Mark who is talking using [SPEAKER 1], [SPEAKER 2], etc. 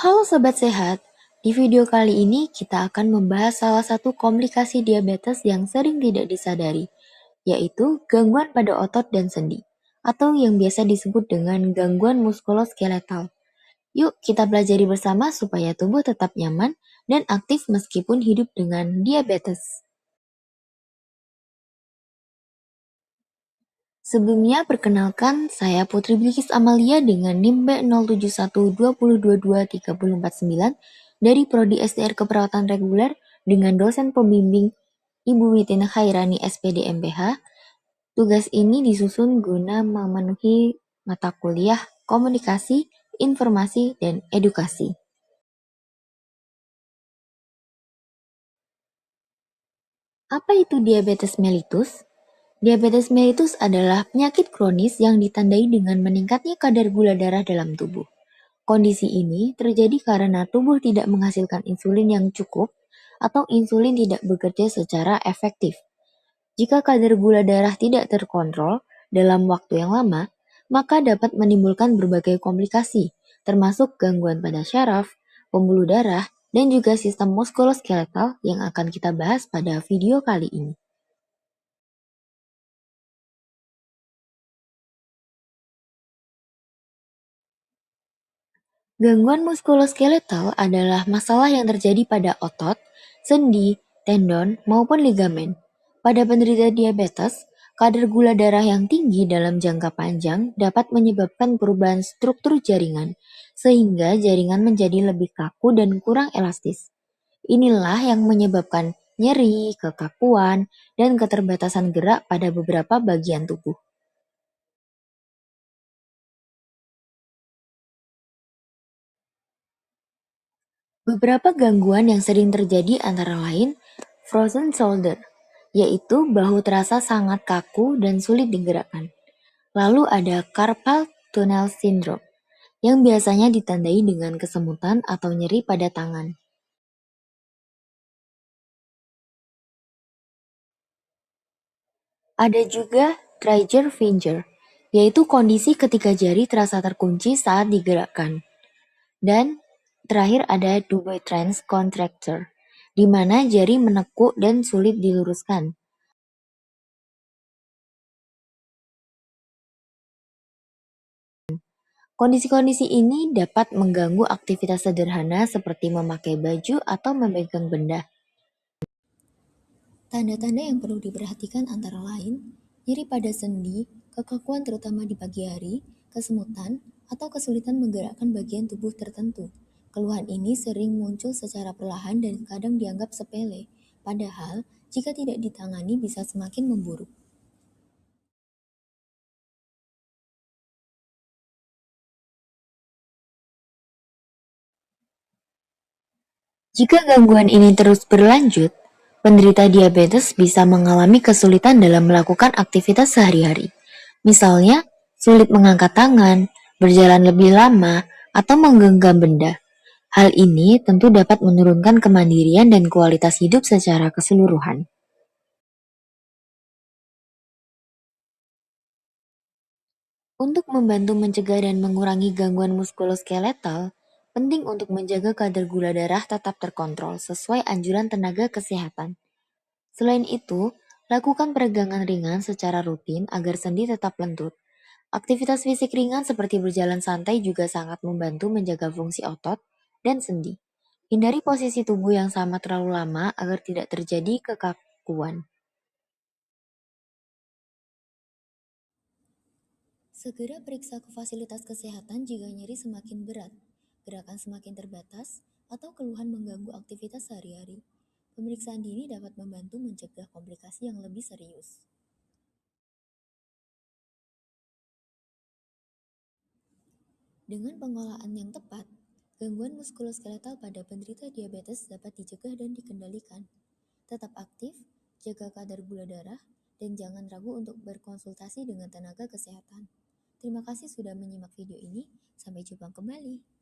[SPEAKER 1] Halo Sobat Sehat, di video kali ini kita akan membahas salah satu komplikasi diabetes yang sering tidak disadari, yaitu gangguan pada otot dan sendi, atau yang biasa disebut dengan gangguan muskuloskeletal. Yuk kita pelajari bersama supaya tubuh tetap nyaman dan aktif meskipun hidup dengan diabetes. Sebelumnya, perkenalkan, saya Putri Bilkis Amalia dengan NIM B0712223449 dari Prodi SDR Keperawatan Reguler dengan dosen pembimbing Ibu Witina Khairani SPD MPH. Tugas ini disusun guna memenuhi mata kuliah komunikasi, informasi, dan edukasi. Apa itu diabetes mellitus? Diabetes mellitus adalah penyakit kronis yang ditandai dengan meningkatnya kadar gula darah dalam tubuh. Kondisi ini terjadi karena tubuh tidak menghasilkan insulin yang cukup atau insulin tidak bekerja secara efektif. Jika kadar gula darah tidak terkontrol dalam waktu yang lama, maka dapat menimbulkan berbagai komplikasi, termasuk gangguan pada syaraf, pembuluh darah, dan juga sistem muskuloskeletal yang akan kita bahas pada video kali ini. Gangguan muskuloskeletal adalah masalah yang terjadi pada otot, sendi, tendon, maupun ligamen. Pada penderita diabetes, kadar gula darah yang tinggi dalam jangka panjang dapat menyebabkan perubahan struktur jaringan, sehingga jaringan menjadi lebih kaku dan kurang elastis. Inilah yang menyebabkan nyeri, kekakuan, dan keterbatasan gerak pada beberapa bagian tubuh. Beberapa gangguan yang sering terjadi antara lain frozen shoulder, yaitu bahu terasa sangat kaku dan sulit digerakkan. Lalu ada carpal tunnel syndrome, yang biasanya ditandai dengan kesemutan atau nyeri pada tangan. Ada juga trigger finger, yaitu kondisi ketika jari terasa terkunci saat digerakkan. Dan terakhir ada Dupuytren's contracture, di mana jari menekuk dan sulit diluruskan. Kondisi-kondisi ini dapat mengganggu aktivitas sederhana seperti memakai baju atau memegang benda. Tanda-tanda yang perlu diperhatikan antara lain, nyeri pada sendi, kekakuan terutama di pagi hari, kesemutan, atau kesulitan menggerakkan bagian tubuh tertentu. Keluhan ini sering muncul secara perlahan dan kadang dianggap sepele, padahal jika tidak ditangani bisa semakin memburuk. Jika gangguan ini terus berlanjut, penderita diabetes bisa mengalami kesulitan dalam melakukan aktivitas sehari-hari. Misalnya, sulit mengangkat tangan, berjalan lebih lama, atau menggenggam benda. Hal ini tentu dapat menurunkan kemandirian dan kualitas hidup secara keseluruhan. Untuk membantu mencegah dan mengurangi gangguan muskuloskeletal, penting untuk menjaga kadar gula darah tetap terkontrol sesuai anjuran tenaga kesehatan. Selain itu, lakukan peregangan ringan secara rutin agar sendi tetap lentur. Aktivitas fisik ringan seperti berjalan santai juga sangat membantu menjaga fungsi otot dan sendi. Hindari posisi tubuh yang sama terlalu lama agar tidak terjadi kekakuan. Segera periksa ke fasilitas kesehatan jika nyeri semakin berat, gerakan semakin terbatas, atau keluhan mengganggu aktivitas sehari-hari. Pemeriksaan dini dapat membantu mencegah komplikasi yang lebih serius. Dengan pengolahan yang tepat, gangguan muskuloskeletal pada penderita diabetes dapat dicegah dan dikendalikan. Tetap aktif, jaga kadar gula darah, dan jangan ragu untuk berkonsultasi dengan tenaga kesehatan. Terima kasih sudah menyimak video ini. Sampai jumpa kembali.